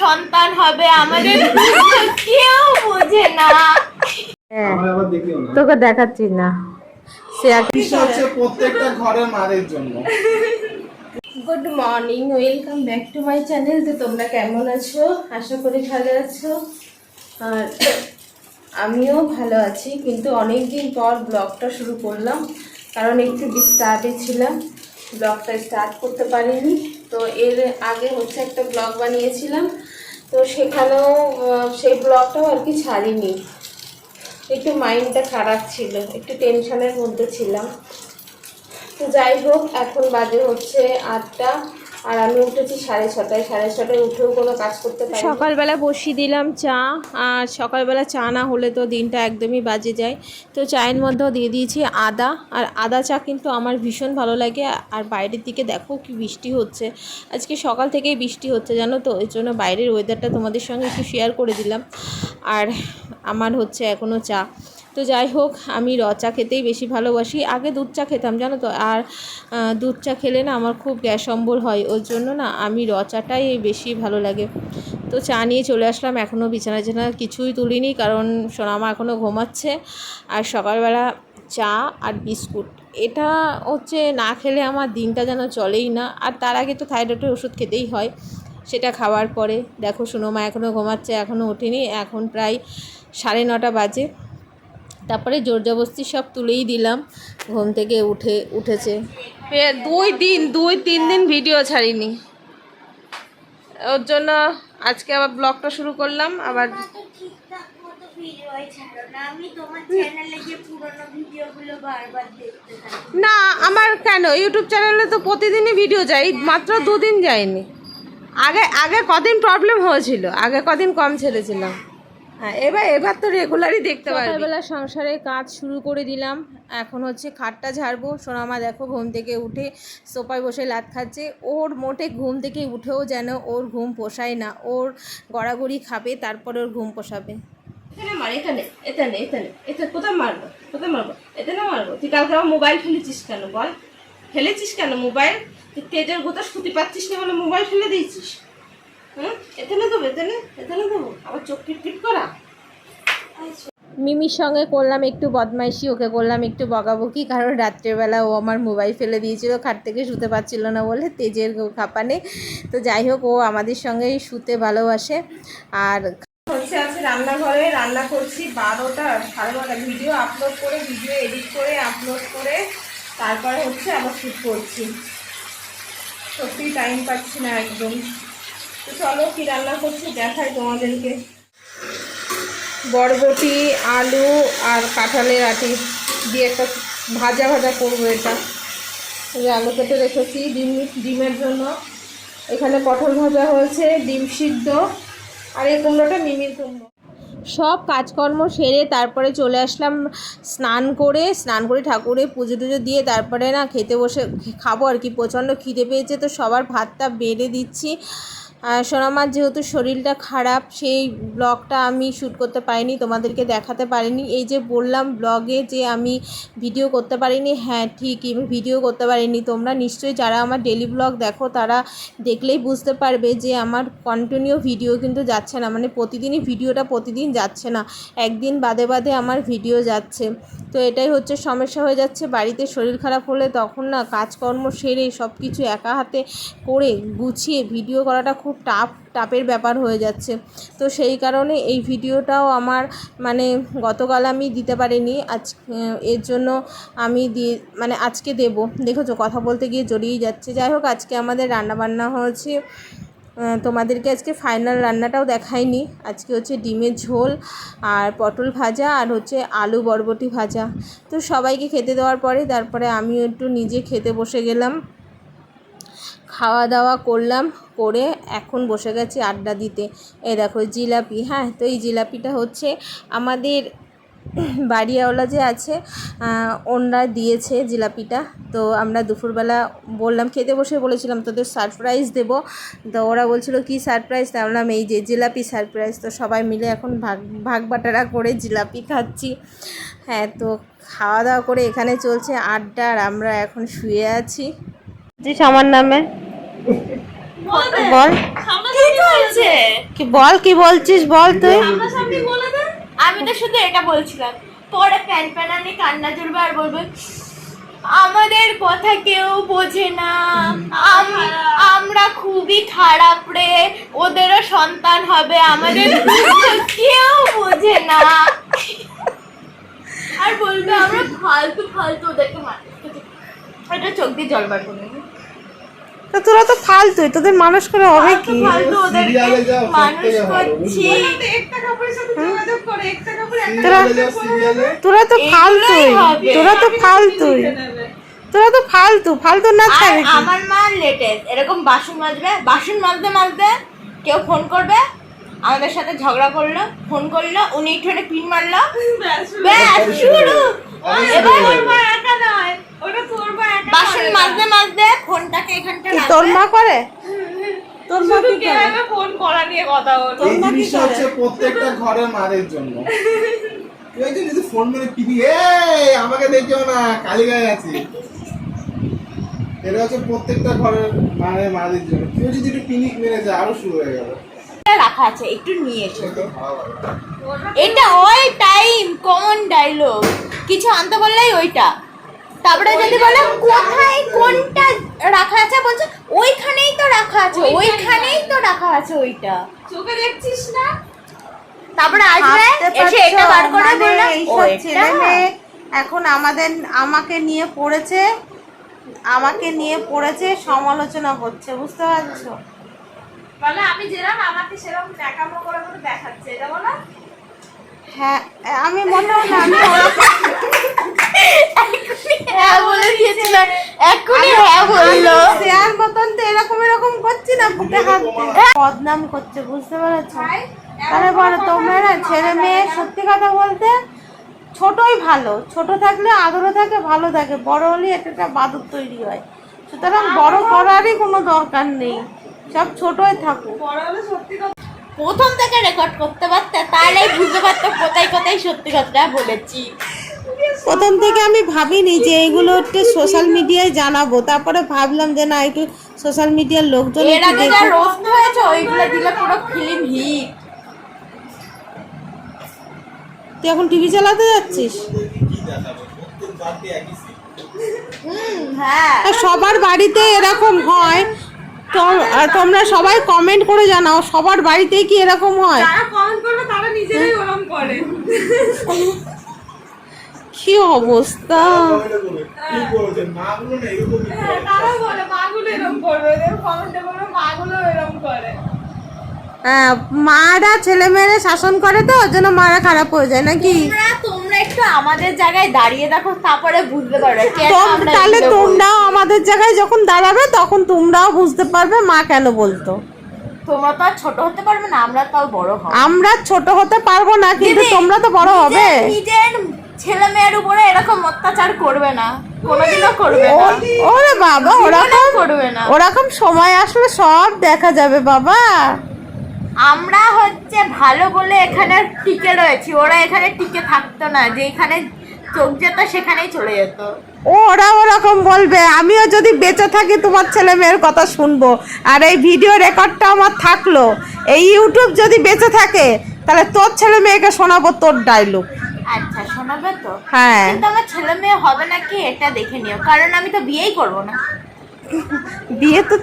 সন্তান হবে আমাদের কেউ বোঝে না। তোকে দেখাচ্ছি না, প্রত্যেকটা ঘরে মারের জন্য। Good morning, welcome back to my channel. তো তোমরা কেমন আছো? আশা করি ভালো আছো। আর আমিও ভালো আছি, কিন্তু অনেক দিন পর ব্লগটা শুরু করলাম, কারণ একটু ডিস্টার্বে ছিলাম, ব্লগটা স্টার্ট করতে পারিনি। তো এর আগে হচ্ছে একটা ব্লগ বানিয়েছিলাম, তো সেখানেও সেই ব্লগটাও আর কি ছাড়িনি। একটু মাইন্ডটা খারাপ ছিল, একটু টেনশনের মধ্যে ছিলাম। তো যাই হোক, এখন বাজে হচ্ছে 8টা, আর আমি উঠেছি 6:30। 6:30 উঠেও কোনো কাজ করতে পারি। সকালবেলা বসিয়ে দিলাম চা, আর সকালবেলা চা না হলে তো দিনটা একদমই বাজে যায়। তো চায়ের মধ্যেও দিয়ে দিয়েছি আদা, আর আদা চা কিন্তু আমার ভীষণ ভালো লাগে। আর বাইরের দিকে দেখো কি বৃষ্টি হচ্ছে, আজকে সকাল থেকেই বৃষ্টি হচ্ছে জানো তো, এর জন্য বাইরের ওয়েদারটা তোমাদের সঙ্গে একটু শেয়ার করে দিলাম। আর আমার হচ্ছে এখনও চা। তো যাই হোক, আমি র চা খেতেই বেশি ভালোবাসি। আগে দুধ চা খেতাম জানো তো, আর দুধ চা খেলে না আমার খুব গ্যাস অম্বল হয়, ওর জন্য না আমি র চাটাই বেশি ভালো লাগে। তো চা নিয়ে চলে আসলাম, এখনও বিছানা কিছুই তুলিনি, কারণ সোনামা এখনও ঘুমাচ্ছে। আর সকালবেলা চা আর বিস্কুট, এটা হচ্ছে না খেলে আমার দিনটা যেন চলেই না। আর তার আগে তো থাইরয়েডের ওষুধ খেতেই হয়, সেটা খাওয়ার পরে দেখো সোনামা এখনও ঘুমাচ্ছে, এখনও ওঠেনি, এখন প্রায় 9:30 বাজে। তারপরে জোর জবরদস্তি সব তুলেই দিলাম, ঘুম থেকে উঠেছে। 2-3 দিন ভিডিও ছাড়িনি, ওর জন্য আজকে আবার ব্লগটা শুরু করলাম। আবার না, আমার কেন ইউটিউব চ্যানেলে তো প্রতিদিনই ভিডিও যাই, মাত্র 2 দিন যায়নি। আগে কদিন প্রবলেম হয়েছিল, আগে কদিন কম ছেড়েছিলাম। হ্যাঁ, এবার তো রেগুলারই দেখতে পাই। সকালবেলা সংসারের কাজ শুরু করে দিলাম, এখন হচ্ছে খাটটা ঝাড়বো। সোনামা দেখো ঘুম থেকে উঠে সোফায় বসে লাত খাচ্ছে। ওর মোটে ঘুম থেকে উঠেও যেন ওর ঘুম পোষায় না, ওর গড়াগড়ি খাবে তারপরে ওর ঘুম পোষাবে। এতে কোথায় মারবো, এতে না মারবো। তুই কালকে আমার মোবাইল ফেলেছিস কেন বল, মোবাইল? তুই তেজের গোতা শুতে পারছিস না বলে মোবাইল ফেলে দিয়েছিস। এখানে দেবো আবার চোখ টিপ করা। মিমির সঙ্গে করলাম একটু বদমাইশি, ওকে করলাম একটু বকাবকি, কারণ রাত্রেবেলা ও আমার মোবাইল ফেলে দিয়েছিল, খাট থেকে শুতে পারছিল না বলে তেজের খাপানে। তো যাই হোক, ও আমাদের সঙ্গেই শুতে ভালোবাসে। আর হচ্ছে আছে রান্নাঘরে রান্না করছি, 12টা 12:30 ভিডিও আপলোড করে, ভিডিও এডিট করে আপলোড করে তারপরে হচ্ছে আবার শ্যুট করছি। সত্যি টাইম পাচ্ছি না একদম। তো চলো কি রান্না করছি দেখাই তোমাদেরকে। বরবটি, আলু আর কাঁঠালের আটি দিয়ে একটা ভাজা করবো। এটা আলু কেটে রেখেছি ডিমের জন্য। এখানে পটল ভাজা হয়েছে, ডিম সিদ্ধ, আর এই কুমড়োটা মিমির কুমড়ো। সব কাজকর্ম সেরে তারপরে চলে আসলাম স্নান করে ঠাকুরের পুজো টুজো দিয়ে তারপরে না খেতে বসে খাবো আর কি। প্রচণ্ড খিদে পেয়েছে, তো সবার ভাতটা বেড়ে দিচ্ছি। সোনামার যেহেতু শরীরটা খারাপ, সেই ব্লগটা আমি শ্যুট করতে পারিনি, তোমাদেরকে দেখাতে পারিনি। এই যে বললাম ব্লগে যে আমি ভিডিও করতে পারিনি, হ্যাঁ ঠিকই ভিডিও করতে পারিনি। তোমরা নিশ্চয়ই যারা আমার ডেলি ব্লগ দেখো তারা দেখলেই বুঝতে পারবে যে আমার কন্টিনিউ ভিডিও কিন্তু যাচ্ছে না, মানে প্রতিদিনই ভিডিওটা প্রতিদিন যাচ্ছে না, একদিন বাদে আমার ভিডিও যাচ্ছে। তো এটাই হচ্ছে সমস্যা হয়ে যাচ্ছে। বাড়িতে শরীর খারাপ হলে তখন না কাজকর্ম সেরে সব কিছু একা হাতে করে গুছিয়ে ভিডিও করাটা খুব টাপের ব্যাপার হয়ে যাচ্ছে। তো সেই কারণে এই ভিডিওটাও আমার মানে গতকাল আমি দিতে পারিনি, এর জন্য আমি আজকে দেব। দেখেছো কথা বলতে গিয়ে জড়িয়ে যাচ্ছে। যাই হোক, আজকে আমাদের রান্নাবান্না হয়েছে, তোমাদেরকে আজকে ফাইনাল রান্নাটাও দেখাইনি। আজকে হচ্ছে ডিমের ঝোল আর পটল ভাজা আর হচ্ছে আলু বরবটি ভাজা। তো সবাইকে খেতে দেওয়ার পরে তারপরে আমিও একটু নিজে খেতে বসে গেলাম, খাওয়া দাওয়া করলাম, করে এখন বসে গেছি আড্ডা দিতে। এই দেখো জিলাপি, হ্যাঁ তো এই জিলাপিটা হচ্ছে আমাদের বাড়িওয়ালা যে আছে ওনারা দিয়েছে জিলাপিটা। তো আমরা দুপুরবেলা বললাম, খেতে বসে বলেছিলাম তোদের সারপ্রাইজ দেব। তো ওরা বলছিল কি সারপ্রাইজ, তা বললাম এই যে জিলাপি সারপ্রাইজ। তো সবাই মিলে এখন ভাগ বাটারা করে জিলাপি খাচ্ছি। হ্যাঁ, তো খাওয়া দাওয়া করে এখানে চলছে আড্ডা, আর আমরা এখন শুয়ে আছি। আমার নামে বল, হচ্ছে কি বল, কি বলছিস বল তুই। সামনাসামনি বলে দে। আমি তো শুধু এটা বলছিলাম, পরে প্যান প্যানানি কান্না জুড়বে আর বলবে আমাদের কথা কেউ বোঝে না, আমরা খুবই খারাপ রে, ওদেরও সন্তান হবে, আমাদের কেউ বোঝে না। আর বলবে আমরা ফালতু ফালতু ওদেরকে মারতে, এটা চোখ দিয়ে জল বার করে তো তোরা তো ফালতুই, তোদের মানুষ করে হবে কি? ফালতু ওদেরকে মানুষ করছি। তোরা তো ফালতুই, হবে। তোরা তো ফালতুই, তোরা তো ফালতু, ফালতু না আর ছাড়ে কি? আমার মা লেটেস্ট এরকম বাসন মাজবে, বাসন মাজতে মাজতে কেউ ফোন করবে, আমাদের সাথে ঝগড়া করলো, ফোন করলো, উনি একটু পিন মারলো, ব্যাস শুরু। এবার বাসন মাজতে মাজতে ফোনটাকে এখানটা কি তোর মা করে? তোর মা কি করে? ফোন করা নিয়ে কথা হলো। এই জিনিসটা হচ্ছে প্রত্যেকটা ঘরের মায়ের জন্য। তুই যদি ফোন মেরে পিটি, এই আমাকে দেখো না কালীগায় আছি, এটা হচ্ছে প্রত্যেকটা ঘরের মায়ের জন্য। কেউ যদি একটু পিনিক মেরে যায় আরো শুরু হয়ে গেল। রাখা আছে, একটু নিয়ে এসো। এটা অল টাইম কমন ডায়লগ, কিছু আনতে বললেই ওইটা। তারপরে যদি বলে কোথায় কোনটা রাখা আছে, বলছে ওইখানেই তো রাখা আছে, ওইখানেই তো রাখা আছে, ওইটা চোখে দেখছিস না। তারপরে আসবে এসে এটা বার করে বললাম এইসব ছেলে মেয়ে এখন আমাকে নিয়ে পড়েছে, আমাকে নিয়ে পড়েছে, সমালোচনা করছে, বুঝতে পারছো? বলে আমি যেরকম আমাকে সেরকম দেখামো করে করে দেখাচ্ছে, এটা বলো। হ্যাঁ, আমি মোটেও না, আমি হ্যাঁ বলে দিয়েছিল, এখনই হ্যাঁ বললো। শেয়ার মতন তো এরকম এরকম করছি না, বুকে হাত দিয়ে বদনাম করছে, বুঝতে পেরেছো? তাহলে বলো তোমরা না ছেলে মেয়ে সত্যি কথা বলতে ছোটই ভালো, ছোট থাকলে আদরও থাকে, ভালো থাকে, বড় হলে একটা বাদর তৈরি হয়। সুতরাং বড় করারই কোনো দরকার নেই, সব ছোটই থাকুক। প্রথম থেকে রেকর্ড করতে পারতে তাহলে বুঝতে পারতো কোথায় কোথায় সত্যি কথা বলেছি। প্রথম থেকে আমি ভাবিনি যে এগুলো একটু সোশ্যাল মিডিয়ায় জানাবো, তারপরে ভাবলাম যে না একটু সোশ্যাল মিডিয়ার লোকজন এর আগে যা রোস্ট হয়েছে ওইগুলো দিলে পুরো ফিল্ম হিট। তুই এখন টিভি চালাতে যাচ্ছিস? হ্যাঁ সবার বাড়িতে এরকম হয়, তোমরা সবাই কমেন্ট করে জানাও সবার বাড়িতেই কি এরকম হয়? যারা কমেন্ট করবে তারা নিজেরাই ওরকম করে। কি অবস্থা! তারা বলে মাগুলো এরকম করবে, কমেন্টে বলবে মাগুলো এরকম করে। হ্যাঁ, মারা ছেলে মেয়েরা শাসন করে তো ওর জন্য মারা খারাপ হয়ে যায় নাকি? তোমরা একটু আমাদের জায়গায় দাঁড়িয়ে দেখো, তারপরে বুঝতে পারবে। তাহলে তোমরাও আমাদের জায়গায় যখন দাঁড়াবে তখন তোমরাও বুঝতে পারবে মা কেন বলতো। তোমরা তো আর ছোট হতে পারবে না, আমরা তাও বড় হব। আমরা ছোট হতে পারবো না, কিন্তু তোমরা তো বড় হবে। নিজের ছেলে মেয়ের উপরে এরকম অত্যাচার করবে না, কোনোদিনও করবে না। ওরে বাবা, ওরকম করবে না। ওরকম সময় আসলে সব দেখা যাবে বাবা। আমরা হচ্ছে ভালো বলে এখানে টিকে রয়েছি, ওরা এখানে টিকে থাকতো না, যে এখানে চোখ যেত সেখানেই চলে যেত। ওরা ওরকম বলবে, আমিও যদি বেঁচে থাকি তোমার ছেলে মেয়ের কথা শুনবো, আর এই ভিডিও রেকর্ডটা আমার থাকলো, এই ইউটিউব যদি বেঁচে থাকে তাহলে তোর ছেলে মেয়েকে শোনাবো তোর ডায়লগ। আচ্ছা শোনাবে তো? হ্যাঁ, কিন্তু আমার ছেলে মেয়ে হবে নাকি এটা দেখে নিও, কারণ আমি তো বিয়েই করবো না। বিয়ে তো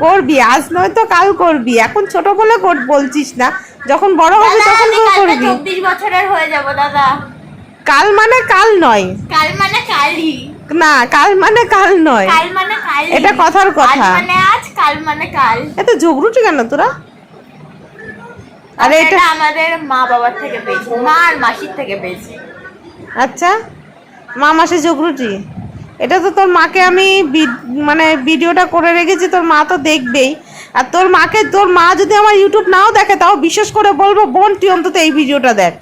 করবি, আজ নয় তো কাল করবি, এখন ছোট বলে বলছিস না, যখন বড় হবে তখন তো করবি। 24 বছরের হয়ে যাব দাদা। কাল মানে কাল নয়, কাল মানে কালই না, কাল মানে কাল নয়, কাল মানে কাল, এটা কথার কথা। আজ মানে আজ, কাল মানে কাল। এত ঝগড়ুটি কেন তোরা? আরে এটা আমাদের মা বাবার থেকে পেয়েছি, মা আর মাসির থেকে পেয়েছি। আচ্ছা, মা মাসে ঝগড়ুটি, এটা তো তোর মাকে আমি মানে ভিডিওটা করে রেখেছি, তোর মা তো দেখবেই। আর তোর মাকে, তোর মা যদি আমার ইউটিউব নাও দেখে তাও বিশেষ করে বলবো বোন তুই অন্তত এই ভিডিওটা দেখ।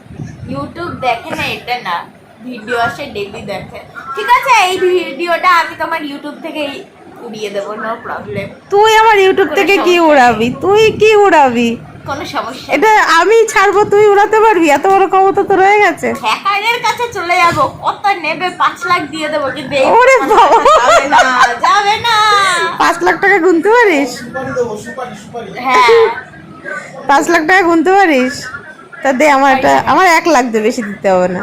ইউটিউব দেখে না এটা না, ভিডিও আসে ডেইলি দেখে। ঠিক আছে, এই ভিডিওটা আমি তোমার ইউটিউব থেকে উড়িয়ে দেবো, নো প্রবলেম। তুই আমার ইউটিউব থেকে কি উড়াবি? তুই কি উড়াবি? কোনো সমস্যা এটা আমি ছাড়বো, তুই উড়াতে পারবি? এত বড় ক্ষমতা তো রয়ে গেছে। হ্যাকারের কাছে চলে যাবো, কত নেবে 5 লাখ দিয়ে দেবো, কিন্তু ওরে বাবা, যাবে না। 5 লাখ টাকা গুনতে পারিস? সুপারি দেবো, সুপারি সুপারি। হ্যাঁ 5 লাখ টাকা গুনতে পারিস? তা দে আমার একটা, আমার 1 লাখ দে, বেশি দিতে হবে না।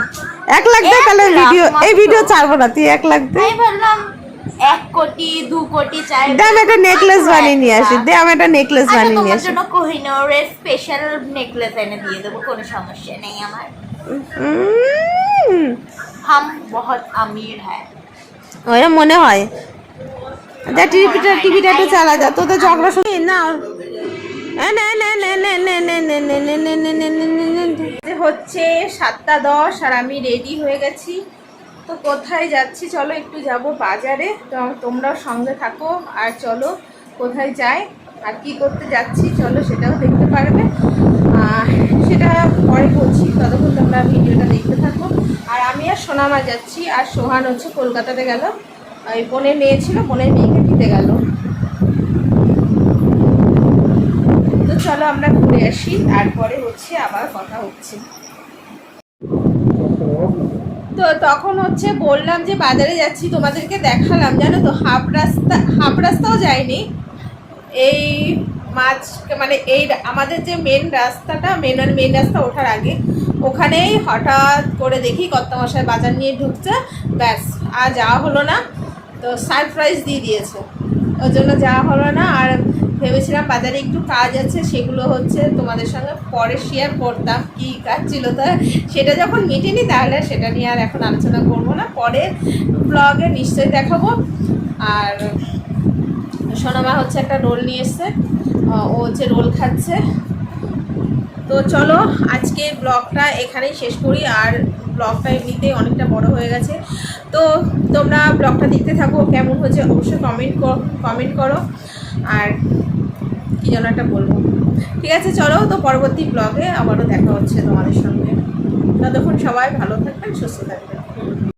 1 লাখ দে, তাহলে 1 লাখ ভিডিও, এই মাত্র। ভিডিও ছাড়বো না, তুই 1 লাখ দে। আমি ভাবলাম 1 কোটি 2 কোটি চাই। দে আমি একটা নেকলেস বানিয়ে নিয়ে আসি, দে আমি একটা নেকলেস আচ্ছা বানিয়ে নিয়ে তোমার আসি। জন্য কোহিনূরের স্পেশাল নেকলেস এনে দিয়ে দেবো, কোনো সমস্যা নেই আমার। হাম বহুত আমির হ্যায়। ওরা মনে হয়। যা টিভিটা একটু চালা, যা তোদের ঝগড়া শুনি না। হচ্ছে 7:10 আর আমি রেডি হয়ে গেছি। তো কোথায় যাচ্ছি, চলো একটু যাব বাজারে, তো তোমরাও সঙ্গে থাকো আর চলো কোথায় যাই আর কি করতে যাচ্ছি চলো সেটাও দেখতে পারবে। সেটা পরে বলছি, ততক্ষণ তোমরা ভিডিওটা দেখতে থাকো। আর আমি আর সোনামা যাচ্ছি, আর সোহান হচ্ছে কলকাতাতে গেল, ওই বোনের মেয়ে ছিল, বোনের মেয়েকে দিতে গেল। তো চলো আমরা ঘুরে আসি, তারপরে হচ্ছে আবার কথা হচ্ছে। তো তখন হচ্ছে বললাম যে বাজারে যাচ্ছি, তোমাদেরকে দেখালাম জানো তো, হাফ রাস্তাও যায়নি, এই মানে এই আমাদের যে মেন রাস্তাটা, মেন রাস্তা ওঠার আগে ওখানেই হঠাৎ করে দেখি কর্তামশাই বাজার নিয়ে ঢুকছে, ব্যাস আর যাওয়া হলো না। তো সারপ্রাইজ দিয়ে দিয়েছে, ওর জন্য যাওয়া হলো না। আর ভেবেছিলাম বাজারে একটু কাজ আছে, সেগুলো হচ্ছে তোমাদের সঙ্গে পরে শেয়ার করতাম কী কাজ ছিল, তা সেটা যখন মিটেনি তাহলে সেটা নিয়ে আর এখন আলোচনা করবো না, পরে ব্লগে নিশ্চয়ই দেখাবো। আর সোনামা হচ্ছে একটা রোল নিয়ে এসছে, ও হচ্ছে রোল খাচ্ছে। তো চলো আজকের ব্লগটা এখানেই শেষ করি, আর ব্লগটা এমনিতেই অনেকটা বড় হয়ে গেছে। তো তোমরা ব্লগটা দেখতে থাকো, কেমন হয়েছে অবশ্যই কমেন্ট করো। আর কী যেন একটা বলবো, ঠিক আছে চলো, তো পরবর্তী ব্লগে আবারও দেখা হচ্ছে তোমাদের সঙ্গে। ততক্ষণ সবাই ভালো থাকবেন, সুস্থ থাকবেন।